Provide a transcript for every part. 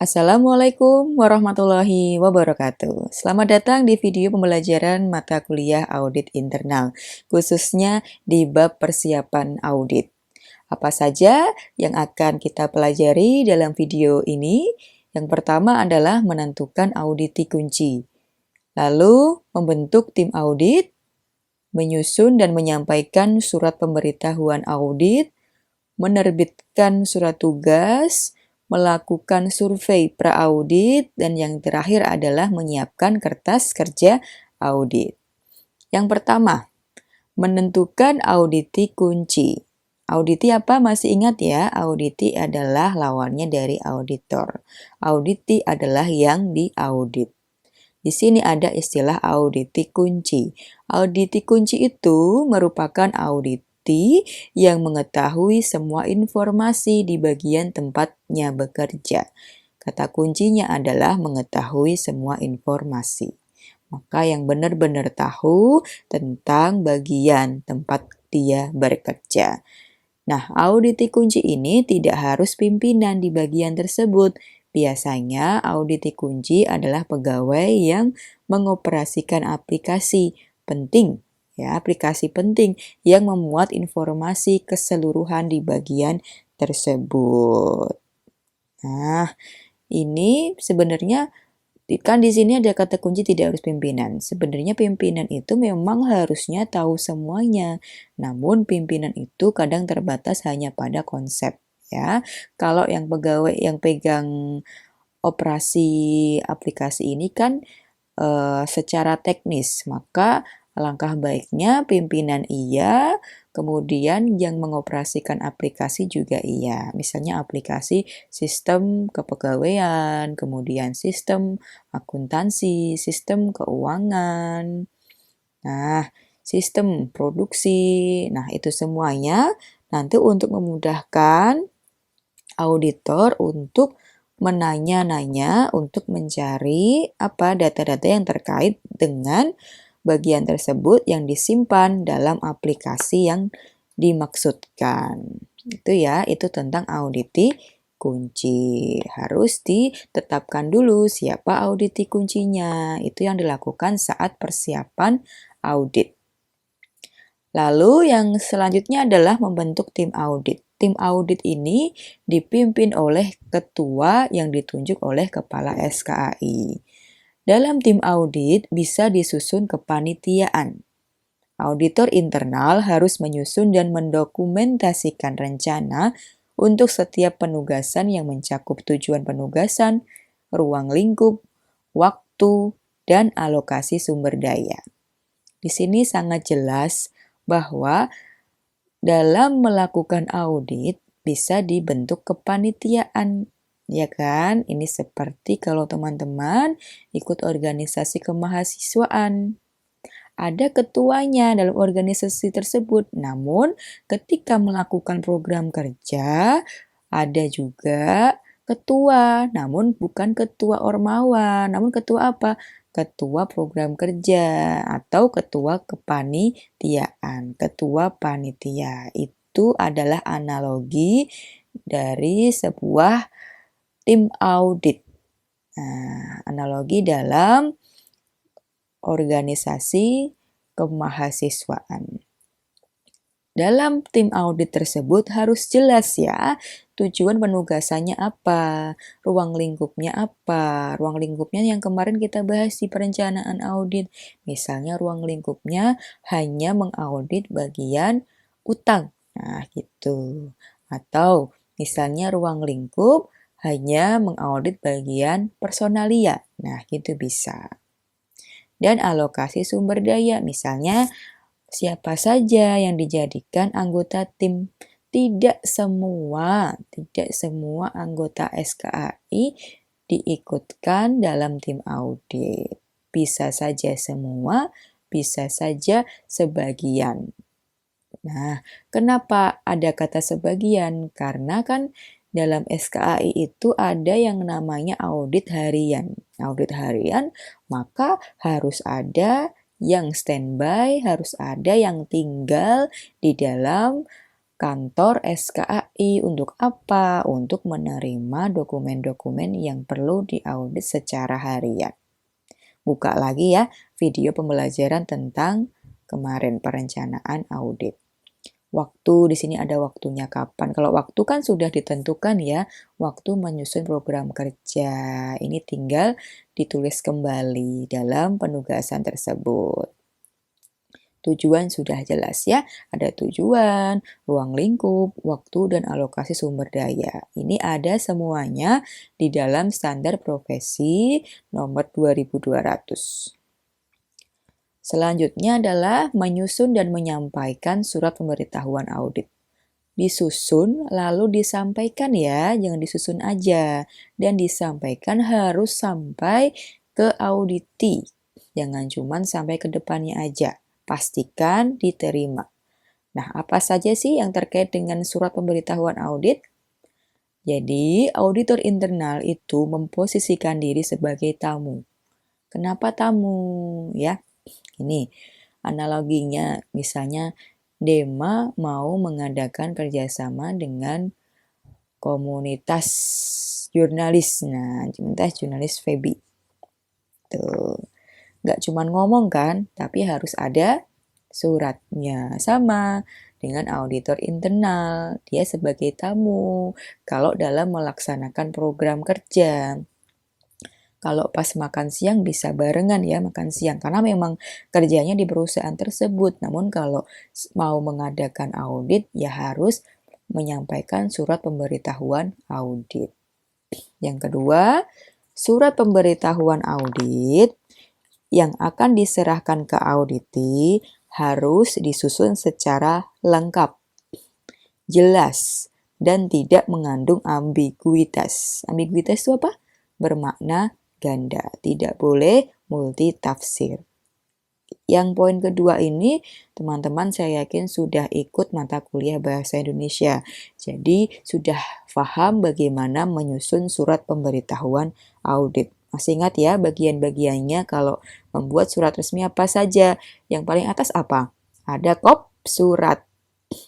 Assalamualaikum warahmatullahi wabarakatuh. Selamat datang di video pembelajaran mata kuliah audit internal, khususnya di bab persiapan audit. Apa saja yang akan kita pelajari dalam video ini? Yang pertama adalah menentukan auditi kunci, lalu membentuk tim audit, menyusun dan menyampaikan surat pemberitahuan audit, menerbitkan surat tugas, melakukan survei pra-audit, dan yang terakhir adalah menyiapkan kertas kerja audit. Yang pertama, menentukan auditi kunci. Auditi apa? Masih ingat ya? Auditi adalah lawannya dari auditor. Auditi adalah yang diaudit. Di sini ada istilah auditi kunci. Auditi kunci itu merupakan auditi yang mengetahui semua informasi di bagian tempatnya bekerja. Kata kuncinya adalah mengetahui semua informasi. Maka yang benar-benar tahu tentang bagian tempat dia bekerja. Nah, auditi kunci ini tidak harus pimpinan di bagian tersebut. Biasanya auditi kunci adalah pegawai yang mengoperasikan aplikasi penting, ya, aplikasi penting yang memuat informasi keseluruhan di bagian tersebut. Nah, ini sebenarnya kan di sini ada kata kunci tidak harus pimpinan. Sebenarnya pimpinan itu memang harusnya tahu semuanya. Namun pimpinan itu kadang terbatas hanya pada konsep, ya. Kalau yang pegawai yang pegang operasi aplikasi ini kan secara teknis, maka alangkah baiknya pimpinan iya, kemudian yang mengoperasikan aplikasi juga iya. Misalnya aplikasi sistem kepegawaian, kemudian sistem akuntansi, sistem keuangan, nah, sistem produksi. Nah, itu semuanya nanti untuk memudahkan auditor untuk menanya-nanya untuk mencari apa data-data yang terkait dengan bagian tersebut yang disimpan dalam aplikasi yang dimaksudkan. Itu ya, itu tentang auditi kunci. Harus ditetapkan dulu siapa auditi kuncinya. Itu yang dilakukan saat persiapan audit. Lalu yang selanjutnya adalah membentuk tim audit. Tim audit ini dipimpin oleh ketua yang ditunjuk oleh kepala SKAI. Dalam tim audit bisa disusun kepanitiaan. Auditor internal harus menyusun dan mendokumentasikan rencana untuk setiap penugasan yang mencakup tujuan penugasan, ruang lingkup, waktu, dan alokasi sumber daya. Di sini sangat jelas bahwa dalam melakukan audit bisa dibentuk kepanitiaan, ya kan? Ini seperti kalau teman-teman ikut organisasi kemahasiswaan. Ada ketuanya dalam organisasi tersebut. Namun, ketika melakukan program kerja, ada juga ketua. Namun, bukan ketua ormawa. Namun, ketua apa? Ketua program kerja atau ketua kepanitiaan. Ketua panitia itu adalah analogi dari sebuah tim audit. Nah, analogi dalam organisasi kemahasiswaan. Dalam tim audit tersebut harus jelas ya, tujuan penugasannya apa, ruang lingkupnya apa. Ruang lingkupnya yang kemarin kita bahas di perencanaan audit. Misalnya ruang lingkupnya hanya mengaudit bagian utang. Nah, gitu. Atau misalnya ruang lingkup hanya mengaudit bagian personalia. Nah, gitu bisa. Dan alokasi sumber daya, misalnya siapa saja yang dijadikan anggota tim. Tidak semua anggota SKAI diikutkan dalam tim audit. Bisa saja semua, bisa saja sebagian. Nah, kenapa ada kata sebagian? Karena kan dalam SKAI itu ada yang namanya audit harian. Audit harian, maka harus ada yang standby, harus ada yang tinggal di dalam kantor SKAI. Untuk apa? Untuk menerima dokumen-dokumen yang perlu diaudit secara harian. Buka lagi ya video pembelajaran tentang kemarin perencanaan audit. Waktu di sini ada waktunya kapan. Kalau waktu kan sudah ditentukan ya, waktu menyusun program kerja. Ini tinggal ditulis kembali dalam penugasan tersebut. Tujuan sudah jelas ya, ada tujuan, ruang lingkup, waktu, dan alokasi sumber daya. Ini ada semuanya di dalam standar profesi nomor 2200. Selanjutnya adalah menyusun dan menyampaikan surat pemberitahuan audit. Disusun lalu disampaikan ya, jangan disusun aja. Dan disampaikan harus sampai ke auditi. Jangan cuma sampai ke depannya aja. Pastikan diterima. Nah, apa saja sih yang terkait dengan surat pemberitahuan audit? Jadi, auditor internal itu memposisikan diri sebagai tamu. Kenapa tamu? Ya, ini analoginya, misalnya Dema mau mengadakan kerjasama dengan komunitas jurnalis. Nah, komunitas jurnalis Feby. Tuh, nggak cuma ngomong kan, tapi harus ada suratnya. Sama dengan auditor internal, dia sebagai tamu kalau dalam melaksanakan program kerja. Kalau pas makan siang bisa barengan ya makan siang karena memang kerjanya di perusahaan tersebut. Namun kalau mau mengadakan audit ya harus menyampaikan surat pemberitahuan audit. Yang kedua, surat pemberitahuan audit yang akan diserahkan ke auditi harus disusun secara lengkap, jelas, dan tidak mengandung ambiguitas. Ambiguitas itu apa? Bermakna ganda, tidak boleh multitafsir. Yang poin kedua ini, teman-teman saya yakin sudah ikut mata kuliah Bahasa Indonesia. Jadi sudah paham bagaimana menyusun surat pemberitahuan audit. Masih ingat ya bagian-bagiannya kalau membuat surat resmi apa saja. Yang paling atas apa? Ada kop surat.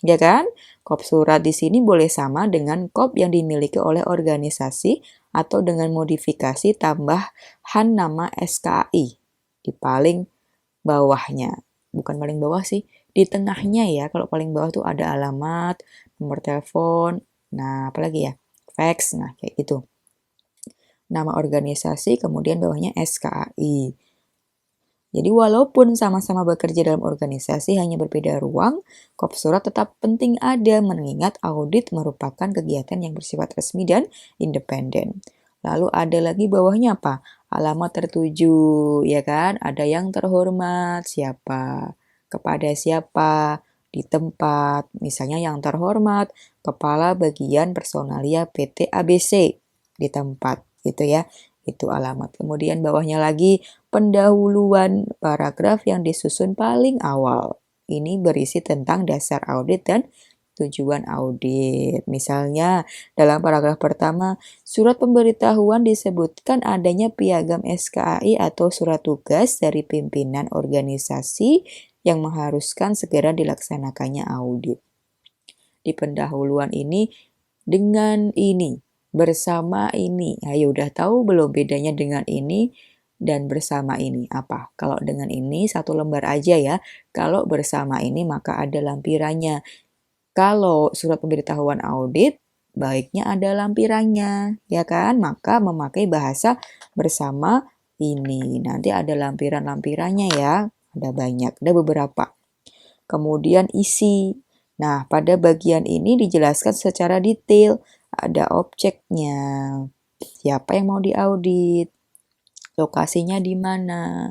Ya kan? Kop surat di sini boleh sama dengan kop yang dimiliki oleh organisasi atau dengan modifikasi tambahan nama SKAI di paling bawahnya. Bukan paling bawah sih, di tengahnya ya. Kalau paling bawah tuh ada alamat, nomor telepon, nah apalagi ya, fax, nah kayak gitu. Nama organisasi, kemudian bawahnya SKAI. Jadi walaupun sama-sama bekerja dalam organisasi hanya berbeda ruang, kop surat tetap penting ada mengingat audit merupakan kegiatan yang bersifat resmi dan independen. Lalu ada lagi bawahnya apa? Alamat tertuju, ya kan? Ada yang terhormat, siapa? Kepada siapa? Di tempat. Misalnya yang terhormat, Kepala Bagian Personalia PT ABC di tempat, gitu ya. Itu alamat. Kemudian bawahnya lagi pendahuluan paragraf yang disusun paling awal. Ini berisi tentang dasar audit dan tujuan audit. Misalnya, dalam paragraf pertama, surat pemberitahuan disebutkan adanya piagam SKAI atau surat tugas dari pimpinan organisasi yang mengharuskan segera dilaksanakannya audit. Di pendahuluan ini, dengan ini, bersama ini. Ayo udah tahu belum bedanya dengan ini dan bersama ini apa? Kalau dengan ini satu lembar aja ya. Kalau bersama ini maka ada lampirannya. Kalau surat pemberitahuan audit, baiknya ada lampirannya, ya kan? Maka memakai bahasa bersama ini. Nanti ada lampiran-lampirannya ya. Ada banyak, ada beberapa. Kemudian isi. Nah, pada bagian ini dijelaskan secara detail. Ada objeknya, siapa yang mau diaudit, lokasinya di mana.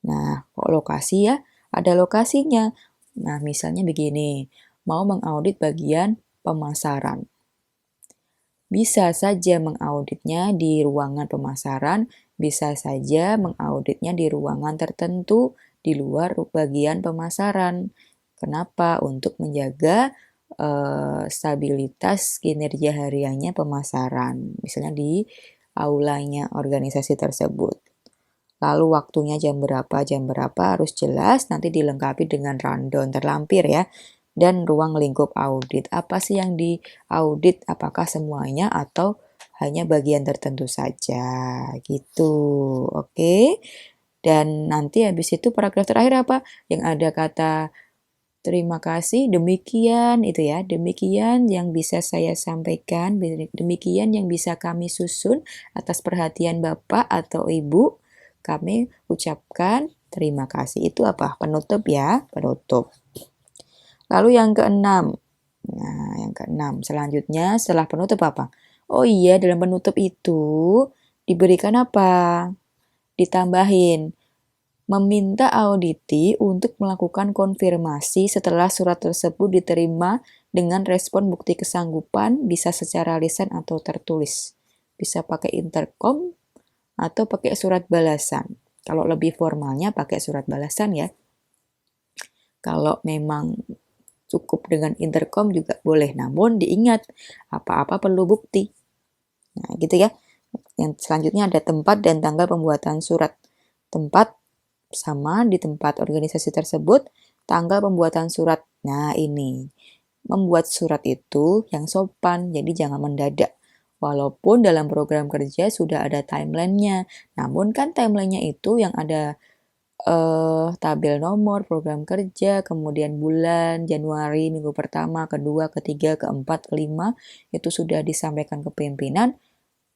Nah, kok lokasi ya? Ada lokasinya. Nah, misalnya begini, mau mengaudit bagian pemasaran. Bisa saja mengauditnya di ruangan pemasaran, bisa saja mengauditnya di ruangan tertentu di luar bagian pemasaran. Kenapa? Untuk menjaga stabilitas kinerja hariannya pemasaran, misalnya di aulanya organisasi tersebut. Lalu waktunya jam berapa harus jelas, nanti dilengkapi dengan rundown terlampir ya. dan ruang lingkup audit. Apa sih yang diaudit? Apakah semuanya atau hanya bagian tertentu saja gitu. Oke. Dan nanti habis itu paragraf terakhir apa? Yang ada kata terima kasih, demikian itu ya. Demikian yang bisa saya sampaikan, demikian yang bisa kami susun atas perhatian Bapak atau Ibu. Kami ucapkan terima kasih. Itu apa? Penutup ya, penutup. Lalu yang keenam. Nah, yang keenam. Selanjutnya setelah penutup apa? Oh iya, dalam penutup itu diberikan apa? Ditambahin meminta auditi untuk melakukan konfirmasi setelah surat tersebut diterima dengan respon bukti kesanggupan bisa secara lisan atau tertulis. Bisa pakai intercom atau pakai surat balasan. Kalau lebih formalnya pakai surat balasan ya. Kalau memang cukup dengan intercom juga boleh, namun diingat apa-apa perlu bukti. Nah, gitu ya. Yang selanjutnya ada tempat dan tanggal pembuatan surat. Tempat sama di tempat organisasi tersebut, tanggal pembuatan surat. Nah, ini. Membuat surat itu yang sopan, jadi jangan mendadak. Walaupun dalam program kerja sudah ada timeline-nya, namun kan timeline-nya itu yang ada tabel nomor, program kerja, kemudian bulan, Januari, minggu pertama, kedua, ketiga, keempat, kelima, itu sudah disampaikan ke pimpinan,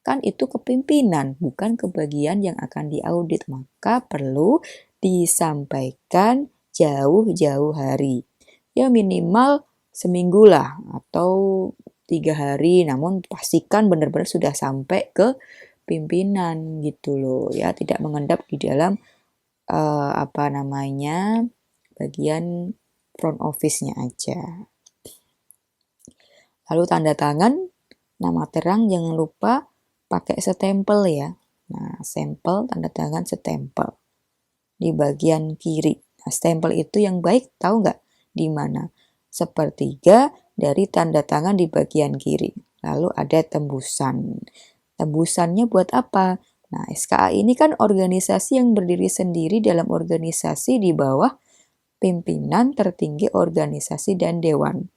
kan itu kepimpinan, bukan ke bagian yang akan diaudit. Maka perlu disampaikan jauh-jauh hari. Ya minimal seminggu lah atau 3 hari, namun pastikan benar-benar sudah sampai ke pimpinan gitu loh ya, tidak mengendap di dalam bagian front office-nya aja. Lalu tanda tangan, nama terang jangan lupa pakai stempel ya. Nah, stempel, tanda tangan, stempel di bagian kiri. Nah, stempel itu yang baik tahu nggak di mana? Sepertiga dari tanda tangan di bagian kiri. Lalu ada tembusan. Tembusannya buat apa? Nah, SKA ini kan organisasi yang berdiri sendiri dalam organisasi di bawah pimpinan tertinggi organisasi dan dewan.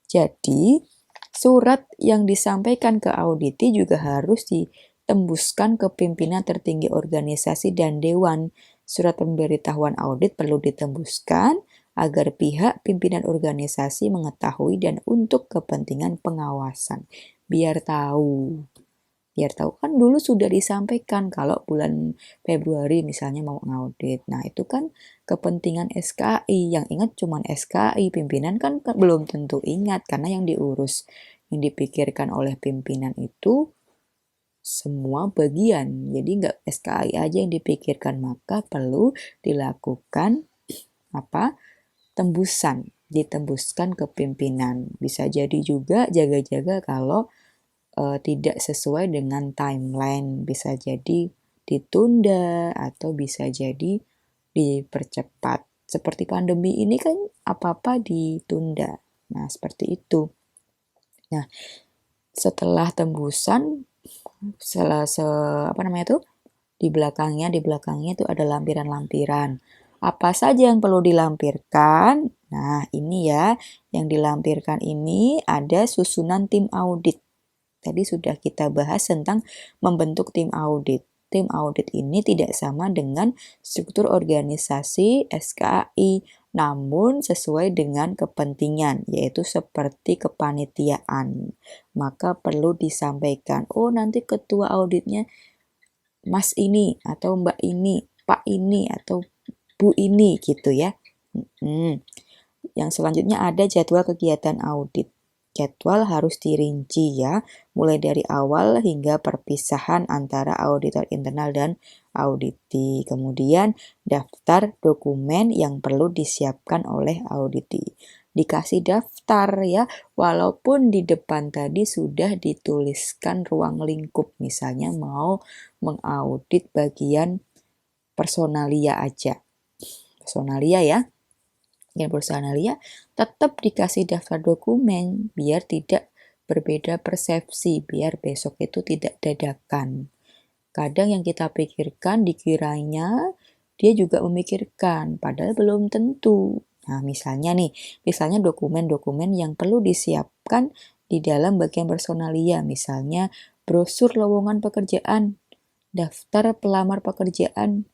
Jadi, surat yang disampaikan ke auditi juga harus ditembuskan ke pimpinan tertinggi organisasi dan dewan. Surat pemberitahuan audit perlu ditembuskan agar pihak pimpinan organisasi mengetahui dan untuk kepentingan pengawasan. Biar tahu kan dulu sudah disampaikan kalau bulan Februari misalnya mau ngaudit. Nah, itu kan kepentingan SKI. Yang ingat cuma SKI, pimpinan kan belum tentu ingat karena yang diurus, yang dipikirkan oleh pimpinan itu semua bagian. Jadi nggak SKI aja yang dipikirkan, maka perlu dilakukan apa? Tembusan, ditembuskan ke pimpinan. Bisa jadi juga jaga-jaga kalau tidak sesuai dengan timeline, bisa jadi ditunda atau bisa jadi dipercepat. Seperti pandemi ini kan apa-apa ditunda. Nah, seperti itu. Nah, setelah tembusan, di belakangnya itu ada lampiran-lampiran. Apa saja yang perlu dilampirkan? Nah, ini ya, yang dilampirkan ini ada susunan tim audit. Tadi sudah kita bahas tentang membentuk tim audit. Tim audit ini tidak sama dengan struktur organisasi SKAI, namun sesuai dengan kepentingan, yaitu seperti kepanitiaan. Maka perlu disampaikan, oh nanti ketua auditnya Mas ini, atau Mbak ini, Pak ini, atau Bu ini gitu ya. Yang selanjutnya ada jadwal kegiatan audit. Jadwal harus dirinci ya, mulai dari awal hingga perpisahan antara auditor internal dan auditi. Kemudian daftar dokumen yang perlu disiapkan oleh auditi. Dikasih daftar ya, walaupun di depan tadi sudah dituliskan ruang lingkup. Misalnya mau mengaudit bagian personalia aja. Personalia ya. Yang personalia tetap dikasih daftar dokumen biar tidak berbeda persepsi, biar besok itu tidak dadakan. Kadang yang kita pikirkan dikiranya dia juga memikirkan, padahal belum tentu. Nah, misalnya dokumen-dokumen yang perlu disiapkan di dalam bagian personalia, misalnya brosur lowongan pekerjaan, daftar pelamar pekerjaan,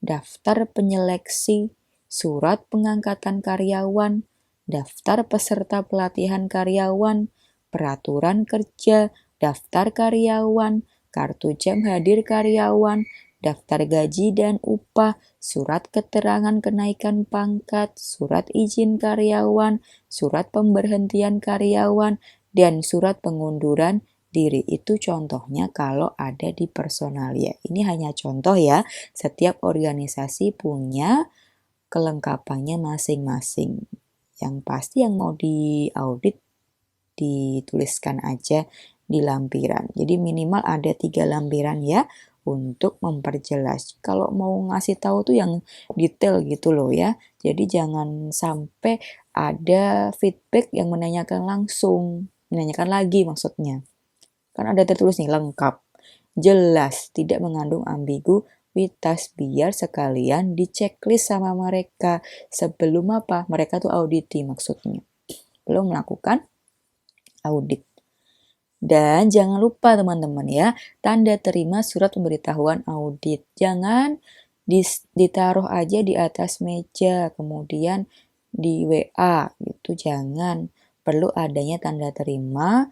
daftar penyeleksi, surat pengangkatan karyawan, daftar peserta pelatihan karyawan, peraturan kerja, daftar karyawan, kartu jam hadir karyawan, daftar gaji dan upah, surat keterangan kenaikan pangkat, surat izin karyawan, surat pemberhentian karyawan, dan surat pengunduran diri. Itu contohnya kalau ada di personalia. Ini hanya contoh ya, setiap organisasi punya kelengkapannya masing-masing. Yang pasti yang mau diaudit dituliskan aja di lampiran. Jadi minimal ada 3 lampiran ya untuk memperjelas. Kalau mau ngasih tahu tuh yang detail gitu loh ya. Jadi jangan sampai ada feedback yang menanyakan langsung, menanyakan lagi maksudnya. Kan ada tertulis nih lengkap, jelas, tidak mengandung ambiguitas, biar sekalian diceklis sama mereka sebelum apa? Mereka tuh auditi maksudnya. Belum melakukan audit. Dan jangan lupa teman-teman ya, tanda terima surat pemberitahuan audit. Jangan ditaruh aja di atas meja, kemudian di WA gitu, jangan. Perlu adanya tanda terima,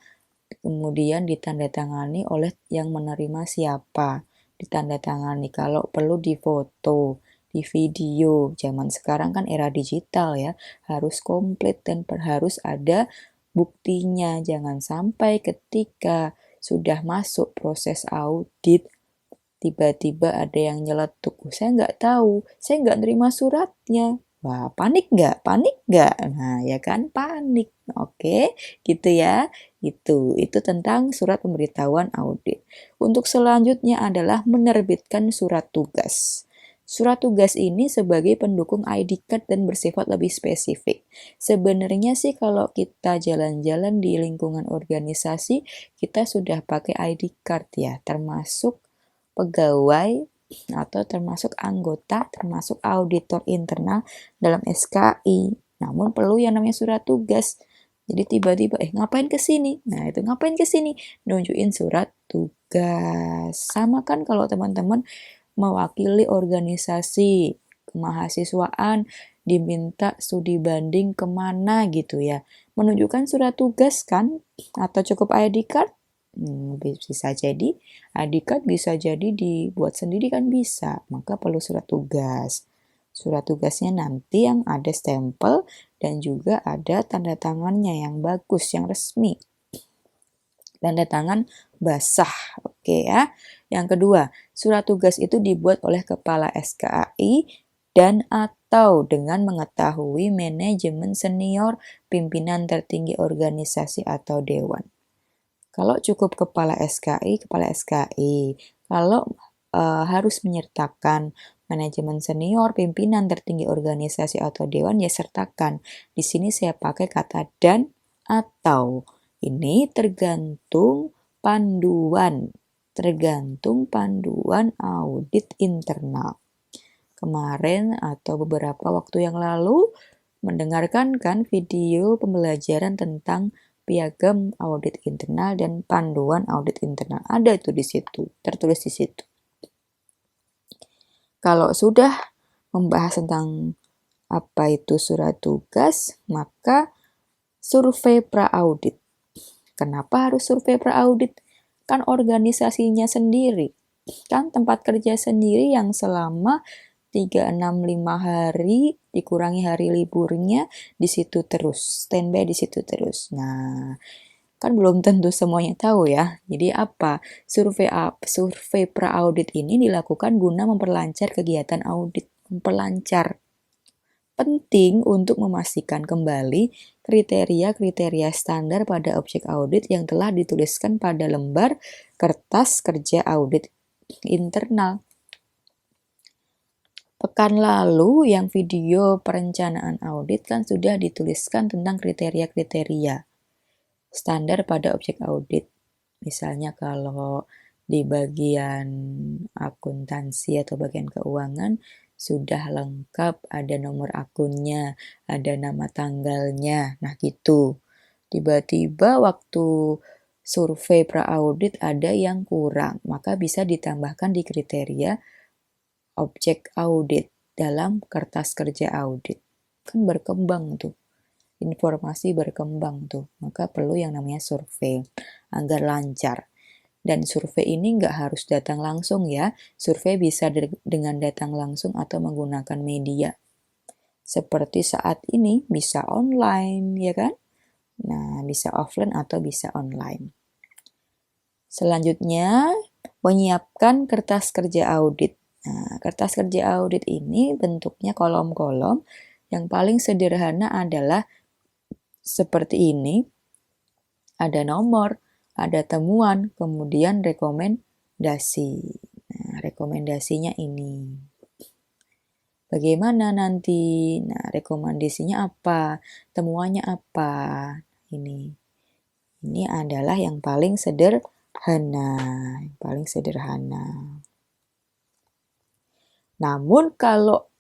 kemudian ditandatangani oleh yang menerima siapa. Ditandatangani, kalau perlu difoto, di video. Zaman sekarang kan era digital ya, harus komplit dan harus ada buktinya. Jangan sampai ketika sudah masuk proses audit, tiba-tiba ada yang nyeletuk, saya nggak tahu, saya nggak nerima suratnya. Wah, panik nggak? Panik nggak? Nah, ya kan panik. Oke, gitu ya. Itu tentang surat pemberitahuan audit. Untuk selanjutnya adalah menerbitkan surat tugas. Surat tugas ini sebagai pendukung ID card dan bersifat lebih spesifik. Sebenarnya sih kalau kita jalan-jalan di lingkungan organisasi, kita sudah pakai ID card ya, termasuk pegawai atau termasuk anggota, termasuk auditor internal dalam SKI. Namun perlu yang namanya surat tugas. Jadi tiba-tiba, ngapain ke sini? Nah, itu ngapain ke sini? Nunjukin surat tugas. Sama kan kalau teman-teman mewakili organisasi kemahasiswaan, diminta studi banding kemana gitu ya. Menunjukkan surat tugas kan? Atau cukup ID card? Bisa jadi ID card bisa jadi dibuat sendiri kan bisa, maka perlu surat tugas. Surat tugasnya nanti yang ada stempel dan juga ada tanda tangannya yang bagus, yang resmi. Tanda tangan basah, oke ya. Yang kedua, surat tugas itu dibuat oleh kepala SKAI dan atau dengan mengetahui manajemen senior, pimpinan tertinggi organisasi atau dewan. Kalau cukup kepala SKI. Kalau harus menyertakan manajemen senior, pimpinan tertinggi organisasi atau dewan, ya sertakan. Di sini saya pakai kata dan atau. Ini tergantung panduan audit internal. Kemarin atau beberapa waktu yang lalu mendengarkan kan video pembelajaran tentang piagam audit internal dan panduan audit internal. Ada itu di situ, tertulis di situ. Kalau sudah membahas tentang apa itu surat tugas, maka survei pra-audit. Kenapa harus survei pra-audit? Kan organisasinya sendiri, kan tempat kerja sendiri yang selama 365 hari dikurangi hari liburnya di situ terus, standby di situ terus. Nah, kan belum tentu semuanya tahu ya. Jadi apa? Survei pra-audit ini dilakukan guna memperlancar kegiatan audit, memperlancar. Penting untuk memastikan kembali kriteria-kriteria standar pada objek audit yang telah dituliskan pada lembar kertas kerja audit internal. Pekan lalu yang video perencanaan audit kan sudah dituliskan tentang kriteria-kriteria standar pada objek audit. Misalnya kalau di bagian akuntansi atau bagian keuangan sudah lengkap, ada nomor akunnya, ada nama tanggalnya. Nah, gitu. Tiba-tiba waktu survei pra-audit ada yang kurang, maka bisa ditambahkan di kriteria objek audit dalam kertas kerja audit. Kan berkembang tuh, informasi berkembang tuh, maka perlu yang namanya survei agar lancar. Dan survei ini nggak harus datang langsung ya, survei bisa dengan datang langsung atau menggunakan media. Seperti saat ini bisa online, ya kan? Nah, bisa offline atau bisa online. Selanjutnya, menyiapkan kertas kerja audit. Nah, kertas kerja audit ini bentuknya kolom-kolom. Yang paling sederhana adalah seperti ini. Ada nomor, ada temuan, kemudian rekomendasi. Nah, rekomendasinya ini. Bagaimana nanti? Nah, rekomendasinya apa? Temuannya apa? Ini. Ini adalah yang paling sederhana. Yang paling sederhana. Namun kalau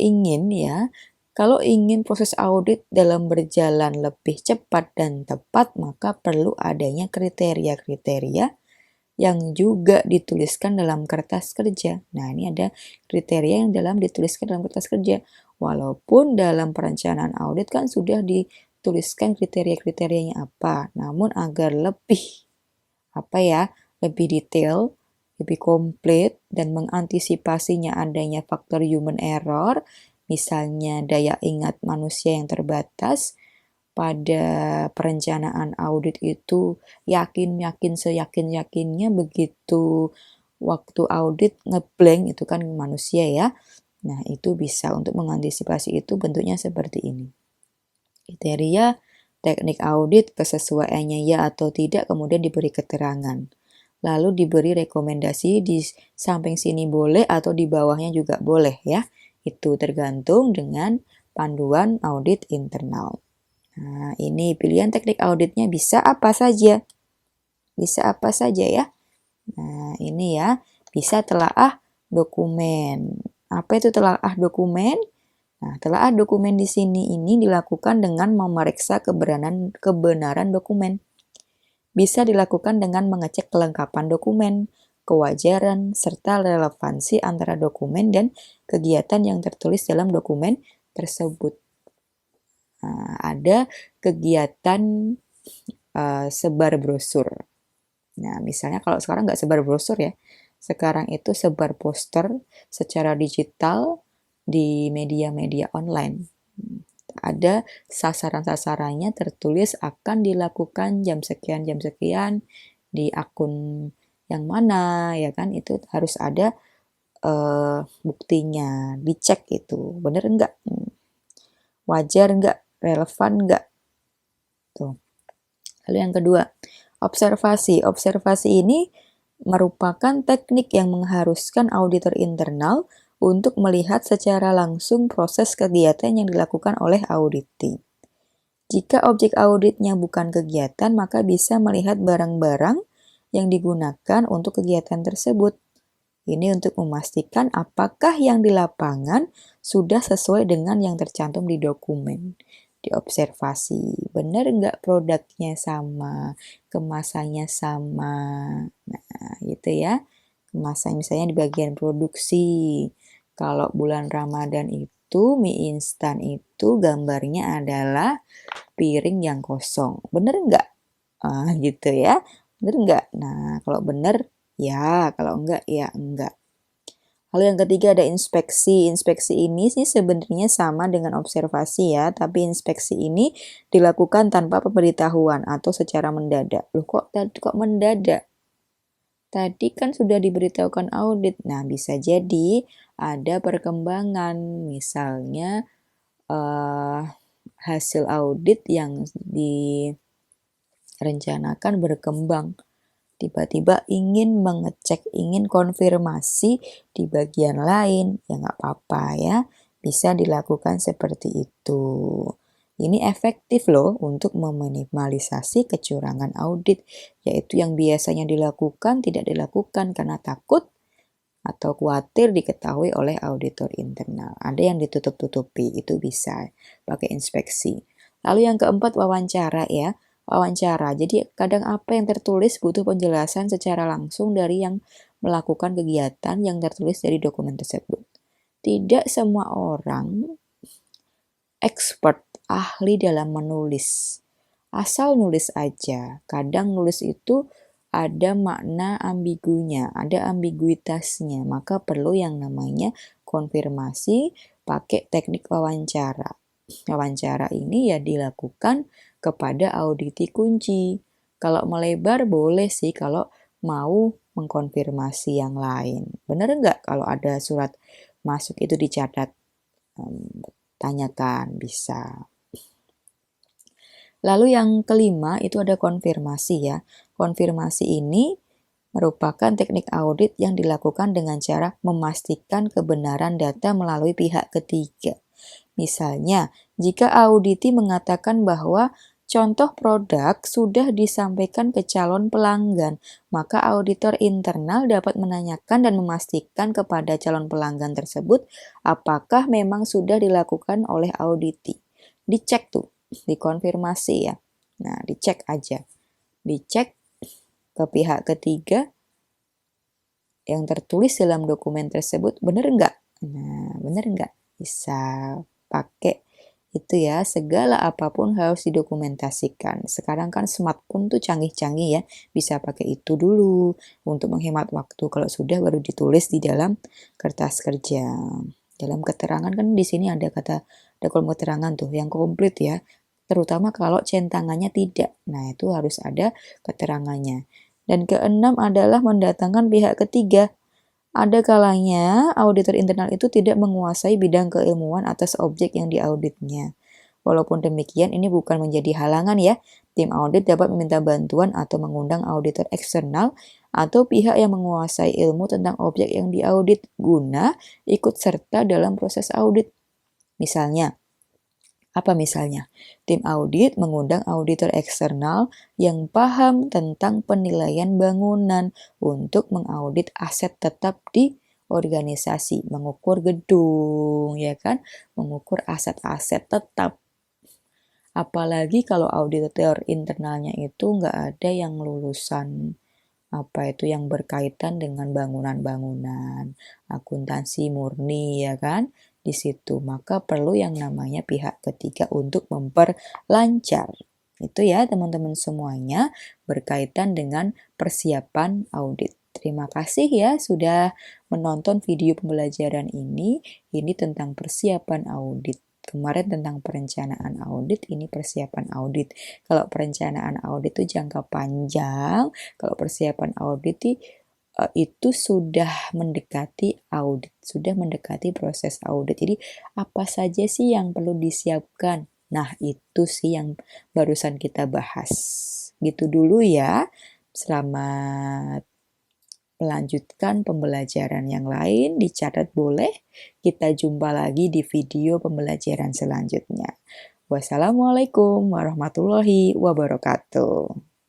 ingin proses audit dalam berjalan lebih cepat dan tepat, maka perlu adanya kriteria-kriteria yang juga dituliskan dalam kertas kerja. Nah, ini ada kriteria yang dituliskan dalam kertas kerja. Walaupun dalam perencanaan audit kan sudah dituliskan kriteria-kriterianya apa, namun agar lebih lebih detail, lebih komplit, dan mengantisipasinya adanya faktor human error, misalnya daya ingat manusia yang terbatas, pada perencanaan audit itu yakin-yakin seyakin-yakinnya begitu waktu audit ngeblank itu kan manusia ya. Nah, itu bisa untuk mengantisipasi itu bentuknya seperti ini. Kriteria teknik audit, kesesuaiannya ya atau tidak, kemudian diberi keterangan. Lalu diberi rekomendasi di samping sini boleh atau di bawahnya juga boleh ya. Itu tergantung dengan panduan audit internal. Nah, ini pilihan teknik auditnya bisa apa saja. Bisa apa saja ya. Nah, ini ya, bisa telaah dokumen. Apa itu telaah dokumen? Nah, telaah dokumen di sini ini dilakukan dengan memeriksa kebenaran dokumen. Bisa dilakukan dengan mengecek kelengkapan dokumen, kewajaran, serta relevansi antara dokumen dan kegiatan yang tertulis dalam dokumen tersebut. Nah, ada kegiatan sebar brosur. Nah, misalnya kalau sekarang nggak sebar brosur ya, sekarang itu sebar poster secara digital di media-media online. Ada sasaran-sasarannya tertulis akan dilakukan jam sekian di akun yang mana, ya kan? Itu harus ada buktinya, dicek itu, bener nggak? Wajar nggak? Relevan nggak? Tuh. Lalu yang kedua, observasi. Observasi ini merupakan teknik yang mengharuskan auditor internal untuk melihat secara langsung proses kegiatan yang dilakukan oleh auditing. Jika objek auditnya bukan kegiatan, maka bisa melihat barang-barang yang digunakan untuk kegiatan tersebut. Ini untuk memastikan apakah yang di lapangan sudah sesuai dengan yang tercantum di dokumen. Diobservasi, benar nggak produknya sama, kemasannya sama. Nah, gitu ya. Kemasan misalnya di bagian produksi. Kalau bulan Ramadan itu mie instan itu gambarnya adalah piring yang kosong. Bener nggak? Gitu ya. Bener nggak? Nah, kalau bener ya, kalau enggak ya enggak. Lalu yang ketiga ada inspeksi. Inspeksi ini sih sebenarnya sama dengan observasi ya, tapi inspeksi ini dilakukan tanpa pemberitahuan atau secara mendadak. Loh kok mendadak? Tadi kan sudah diberitahukan audit. Nah, bisa jadi ada perkembangan, misalnya hasil audit yang direncanakan berkembang. Tiba-tiba ingin mengecek, ingin konfirmasi di bagian lain, ya nggak apa-apa ya, bisa dilakukan seperti itu. Ini efektif loh untuk meminimalisasi kecurangan audit, yaitu yang biasanya dilakukan tidak dilakukan karena takut atau khawatir diketahui oleh auditor internal. Ada yang ditutup-tutupi, itu bisa pakai inspeksi. Lalu yang keempat, wawancara ya. Wawancara, jadi kadang apa yang tertulis butuh penjelasan secara langsung dari yang melakukan kegiatan yang tertulis dari dokumen tersebut. Tidak semua orang expert, ahli dalam menulis. Asal nulis aja. Kadang nulis itu ada makna ambigunya, ada ambiguitasnya. Maka perlu yang namanya konfirmasi pakai teknik wawancara. Wawancara ini ya dilakukan kepada auditi kunci. Kalau melebar boleh sih kalau mau mengkonfirmasi yang lain. Benar nggak kalau ada surat masuk itu dicatat? Tanyakan, bisa. Lalu yang kelima itu ada konfirmasi ya. Konfirmasi ini merupakan teknik audit yang dilakukan dengan cara memastikan kebenaran data melalui pihak ketiga. Misalnya, jika auditi mengatakan bahwa contoh produk sudah disampaikan ke calon pelanggan, maka auditor internal dapat menanyakan dan memastikan kepada calon pelanggan tersebut apakah memang sudah dilakukan oleh auditi. Dicek tuh, dikonfirmasi ya. Nah, dicek aja. Dicek ke pihak ketiga yang tertulis dalam dokumen tersebut benar enggak? Nah, benar enggak? Bisa pakai itu ya, segala apapun harus didokumentasikan. Sekarang kan smartphone tuh canggih-canggih ya, bisa pakai itu dulu untuk menghemat waktu. Kalau sudah baru ditulis di dalam kertas kerja. Dalam keterangan kan di sini ada kolom keterangan tuh yang komplit ya. Terutama kalau centangannya tidak. Nah, itu harus ada keterangannya. Dan keenam adalah mendatangkan pihak ketiga. Ada kalanya auditor internal itu tidak menguasai bidang keilmuan atas objek yang diauditnya. Walaupun demikian, ini bukan menjadi halangan ya. Tim audit dapat meminta bantuan atau mengundang auditor eksternal atau pihak yang menguasai ilmu tentang objek yang diaudit guna ikut serta dalam proses audit. Misalnya, apa misalnya? Tim audit mengundang auditor eksternal yang paham tentang penilaian bangunan untuk mengaudit aset tetap di organisasi, mengukur gedung, ya kan? Mengukur aset-aset tetap. Apalagi kalau auditor internalnya itu nggak ada yang lulusan apa itu yang berkaitan dengan bangunan-bangunan, akuntansi murni ya kan? Di situ maka perlu yang namanya pihak ketiga untuk memperlancar. Itu ya teman-teman semuanya berkaitan dengan persiapan audit. Terima kasih ya sudah menonton video pembelajaran ini. Ini tentang persiapan audit. Kemarin tentang perencanaan audit, ini persiapan audit. Kalau perencanaan audit itu jangka panjang, kalau persiapan audit itu sudah mendekati audit, sudah mendekati proses audit. Jadi apa saja sih yang perlu disiapkan? Nah, itu sih yang barusan kita bahas. Gitu dulu ya. Selamat melanjutkan pembelajaran yang lain, dicatat boleh. Kita jumpa lagi di video pembelajaran selanjutnya. Wassalamualaikum warahmatullahi wabarakatuh.